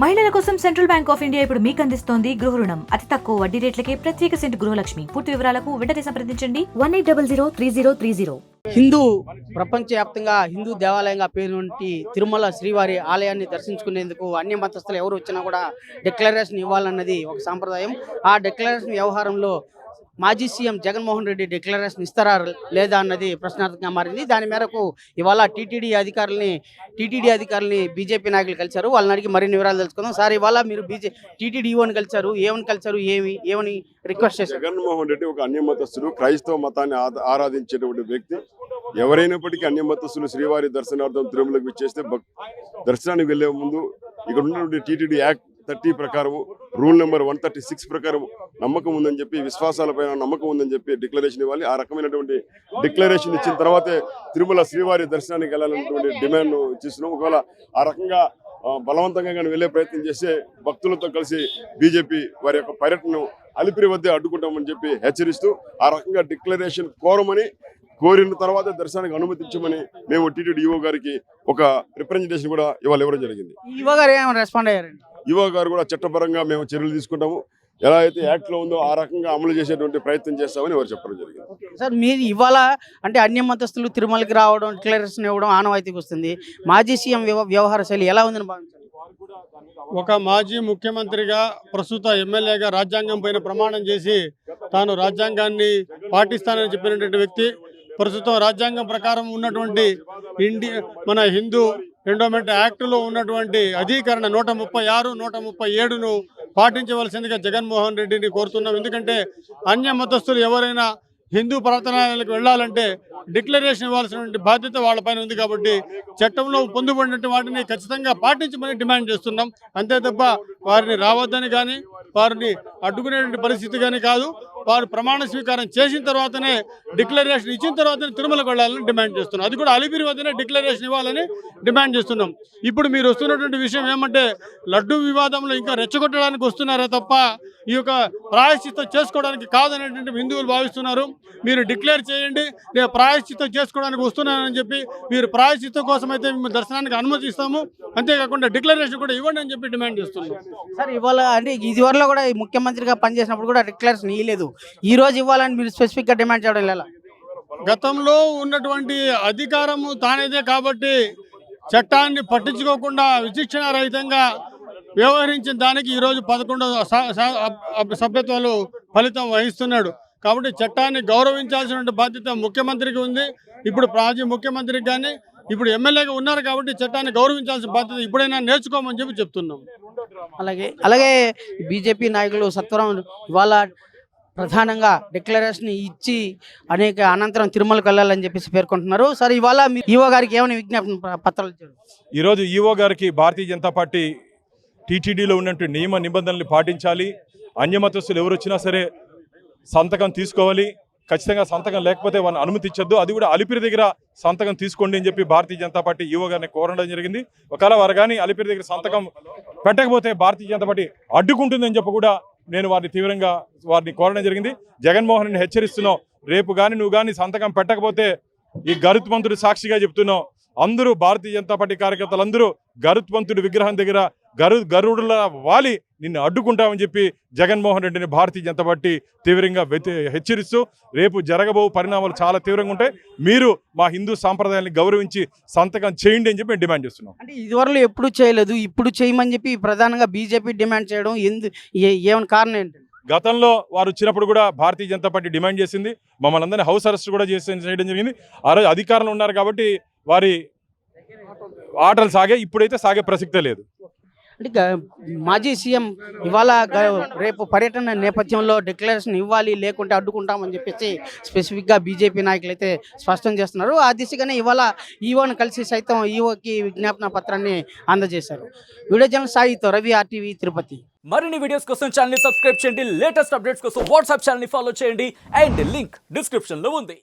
మహిళల కోసం central bank of India ఇప్పుడు మీకు అందిస్తోంది గృహ రుణం. అతి తక్కువ వడ్డీ రేట్లకే ప్రత్యేక సెంటు గృహలక్ష్మి. పూర్తి వివరాలకు వెంటనే సంప్రదించండి 18003030. హిందూ ప్రపంచవ్యాప్తంగా హిందూ దేవాలయంగా పేరుంటి తిరుమల శ్రీవారి ఆలయాన్ని దర్శించుకునేందుకు అన్య మతస్థులు ఎవరు వచ్చినా కూడా డిక్లరేషన్ ఇవ్వాలన్నది ఒక సాంప్రదాయం. ఆ డిక్లరేషన్ వ్యవహారంలో మాజీ సీఎం జగన్మోహన్ రెడ్డి డిక్లరేషన్ ఇస్తారా లేదా అన్నది ప్రశ్నార్థకంగా మారింది. దాని మేరకు ఇవాళ టీటీడీ అధికారులని బీజేపీ నాయకులు కలిశారు. వాళ్ళని అడిగి మరిన్ని వివరాలు తెలుసుకుందాం. సార్, ఇవాళ మీరు టీటీడీ ఈవోని కలిశారు, ఏమని రిక్వెస్ట్ చేశారు? జగన్మోహన్ రెడ్డి ఒక అన్యమతస్థుడు, క్రైస్తవ మతాన్ని ఆరాధించేటువంటి వ్యక్తి. ఎవరైనప్పటికీ అన్యమతస్థులు శ్రీవారి దర్శనార్థం తిరుమలకు విచ్చేస్తే దర్శనానికి వెళ్లే ముందు ఇక్కడ ఉన్నటువంటి టీటీడీ యాక్ట్ 30 ప్రకారం, రూల్ నెంబర్ 136 ప్రకారం నమ్మకం ఉందని చెప్పి, విశ్వాసాలపైన నమ్మకం ఉందని చెప్పి డిక్లరేషన్ ఇవ్వాలి. ఆ రకమైనటువంటి డిక్లరేషన్ ఇచ్చిన తర్వాతే తిరుమల శ్రీవారి దర్శనానికి వెళ్ళాలన్నటువంటి డిమాండ్ చేస్తున్నాం. ఒకవేళ ఆ రకంగా బలవంతంగా కానీ వెళ్లే ప్రయత్నం చేస్తే భక్తులతో కలిసి బీజేపీ వారి యొక్క పర్యటనను అలిపిరి వద్దే అడ్డుకుంటామని చెప్పి హెచ్చరిస్తూ ఆ రకంగా డిక్లరేషన్ కోరిన తర్వాత దర్శనానికి అనుమతించమని మేము టీటీడీ ఈవో గారికి ఒక రిప్రజెంటేషన్ కూడా ఇవాళ ఇవ్వడం జరిగింది. ఈవో గారు ఏమైనా రెస్పాండ్ అయ్యారండి? ఈవో గారు కూడా చట్టపరంగా మేము చర్యలు తీసుకుంటాము, ఎలా అయితే యాక్ట్ లో ఉందో ఆ రకంగా అమలు చేసేటువంటి ప్రయత్నం చేస్తామని వారు చెప్పడం జరిగింది. సార్, మీరు ఇవాళ అంటే అన్య మతస్థులు తిరుమలకి రావడం, డిక్లరేషన్ ఇవ్వడం ఆనవాయితీకి వస్తుంది. మాజీ సీఎం వ్యవహార శైలి ఎలా ఉందని భావించారు? ఒక మాజీ ముఖ్యమంత్రిగా, ప్రస్తుత ఎమ్మెల్యేగా రాజ్యాంగం పైన ప్రమాణం చేసి తాను రాజ్యాంగాన్ని పాటిస్తానని చెప్పినటువంటి వ్యక్తి, ప్రస్తుతం రాజ్యాంగం ప్రకారం ఉన్నటువంటి మన హిందూ ఎండోమెంట్ యాక్టులో ఉన్నటువంటి అధికరణ 136, 137ను పాటించవలసిందిగా జగన్మోహన్ రెడ్డిని కోరుతున్నాం. ఎందుకంటే అన్య మతస్థులు ఎవరైనా హిందూ ప్రార్థనాలయాలకు వెళ్ళాలంటే డిక్లరేషన్ ఇవ్వాల్సినటువంటి బాధ్యత వాళ్ళపైన ఉంది. కాబట్టి చట్టంలో పొందుపడినట్టు వాటిని ఖచ్చితంగా పాటించమని డిమాండ్ చేస్తున్నాం. అంతే తప్ప వారిని రావద్దని కానీ, వారిని అడ్డుకునేటువంటి పరిస్థితి కానీ కాదు. వారు ప్రమాణ స్వీకారం చేసిన తర్వాతనే, డిక్లరేషన్ ఇచ్చిన తర్వాతనే తిరుమలకు వెళ్ళాలని డిమాండ్ చేస్తున్నాం. అది కూడా అలిపిరి వద్దనే డిక్లరేషన్ ఇవ్వాలని డిమాండ్ చేస్తున్నాం. ఇప్పుడు మీరు వస్తున్నటువంటి విషయం ఏమంటే, లడ్డూ వివాదంలో ఇంకా రెచ్చగొట్టడానికి వస్తున్నారే తప్ప ఈ యొక్క ప్రాయశ్చిత్తం చేసుకోవడానికి కాదనేటువంటి హిందువులు భావిస్తున్నారు. మీరు డిక్లేర్ చేయండి, నేను ప్రాయశ్చిత్తం చేసుకోవడానికి వస్తున్నానని చెప్పి, మీరు ప్రాయశ్చిత్తం కోసం అయితే మేము దర్శనానికి అనుమతిస్తాము, అంతేకాకుండా డిక్లరేషన్ కూడా ఇవ్వండి అని చెప్పి డిమాండ్ చేస్తున్నాం. సార్, ఇవాళ అంటే ఇదివరలో కూడా ముఖ్యమంత్రిగా పనిచేసినప్పుడు కూడా డిక్లరేషన్ ఇవ్వలేదు, ఈ రోజు ఇవ్వాలని మీరు స్పెసిఫిక్గా డిమాండ్ చేయడం ఎలా? గతంలో ఉన్నటువంటి అధికారము తానేదే కాబట్టి చట్టాన్ని పట్టించుకోకుండా విచక్షణ రహితంగా వ్యవహరించిన దానికి ఈరోజు 11 సభ్యత్వాలు ఫలితం వహిస్తున్నాడు. కాబట్టి చట్టాన్ని గౌరవించాల్సిన బాధ్యత ముఖ్యమంత్రికి ఉంది. ఇప్పుడు మాజీ ముఖ్యమంత్రికి కానీ, ఇప్పుడు ఎమ్మెల్యేగా ఉన్నారు కాబట్టి చట్టాన్ని గౌరవించాల్సిన బాధ్యత ఇప్పుడైనా నేర్చుకోమని చెప్పి చెప్తున్నాం. అలాగే బీజేపీ నాయకులు సత్వరం ఇవాళ ప్రధానంగా డిక్లరేషన్ ఇచ్చి అనంతరం తిరుమలకు వెళ్ళాలని చెప్పేసి పేర్కొంటున్నారు. సార్, ఇవాళ మీరు ఈవో గారికి ఏమైనా విజ్ఞాపన పత్రాలు ఇచ్చారు? ఈరోజు ఈవో గారికి భారతీయ జనతా పార్టీ టీటీడీలో ఉన్నటువంటి నియమ నిబంధనలు పాటించాలి, అన్యమతస్తులు ఎవరు వచ్చినా సరే సంతకం తీసుకోవాలి, ఖచ్చితంగా సంతకం లేకపోతే వాళ్ళని అనుమతించొద్దు, అది కూడా అలిపిరి దగ్గర సంతకం తీసుకోండి అని చెప్పి భారతీయ జనతా పార్టీ ఈవో గారిని కోరడం జరిగింది. ఒకవేళ వారు కానీ అలిపిరి దగ్గర సంతకం పెట్టకపోతే భారతీయ జనతా పార్టీ అడ్డుకుంటుందని చెప్పి కూడా నేను వారిని కోరడం జరిగింది. జగన్మోహన్ రెడ్డిని హెచ్చరిస్తున్నాం, రేపు కానీ నువ్వు కానీ సంతకం పెట్టకపోతే ఈ గరుత్మంతుడి సాక్షిగా చెప్తున్నాం, అందరూ భారతీయ జనతా పార్టీ కార్యకర్తలందరూ గరుత్మంతుడి విగ్రహం దగ్గర గరుడుల వాలి నిన్ను అడ్డుకుంటామని చెప్పి జగన్మోహన్ రెడ్డిని భారతీయ జనతా పార్టీ తీవ్రంగా హెచ్చరిస్తూ, రేపు జరగబో పరిణామాలు చాలా తీవ్రంగా ఉంటాయి, మీరు మా హిందూ సాంప్రదాయాన్ని గౌరవించి సంతకం చేయండి అని చెప్పి డిమాండ్ చేస్తున్నాం. అంటే ఇదివరలో ఎప్పుడు చేయలేదు, ఇప్పుడు చేయమని చెప్పి ప్రధానంగా బీజేపీ డిమాండ్ చేయడం ఏమైనా కారణం ఏంటి? గతంలో వారు వచ్చినప్పుడు కూడా భారతీయ జనతా పార్టీ డిమాండ్ చేసింది, మమ్మల్ని అందరినీ హౌస్ అరెస్ట్ కూడా చేయడం జరిగింది. ఆ రోజు అధికారంలో ఉన్నారు కాబట్టి వారి ఆటలు సాగే, ఇప్పుడైతే సాగే ప్రసక్తే లేదు. అంటే మాజీ సీఎం ఇవాళ రేపు పర్యటన నేపథ్యంలో డిక్లరేషన్ ఇవ్వాలి, లేకుంటే అడ్డుకుంటామని చెప్పేసి స్పెసిఫిక్గా బీజేపీ నాయకులు అయితే స్పష్టం చేస్తున్నారు. ఆ దిశగానే ఇవాళ ఈవోని కలిసి సైతం ఈవోకి విజ్ఞాపన పత్రాన్ని అందజేశారు. వీడియో జర్నలిస్ట్ సాయితో రవి, RTV తిరుపతి. మరిన్ని వీడియోస్ కోసం ఛానల్ ని సబ్స్క్రైబ్ చేయండి, లేటెస్ట్ అప్డేట్స్ కోసం వాట్సాప్ ఛానల్ ని ఫాలో చేయండి, అండ్ లింక్ డిస్క్రిప్షన్ లో ఉంది.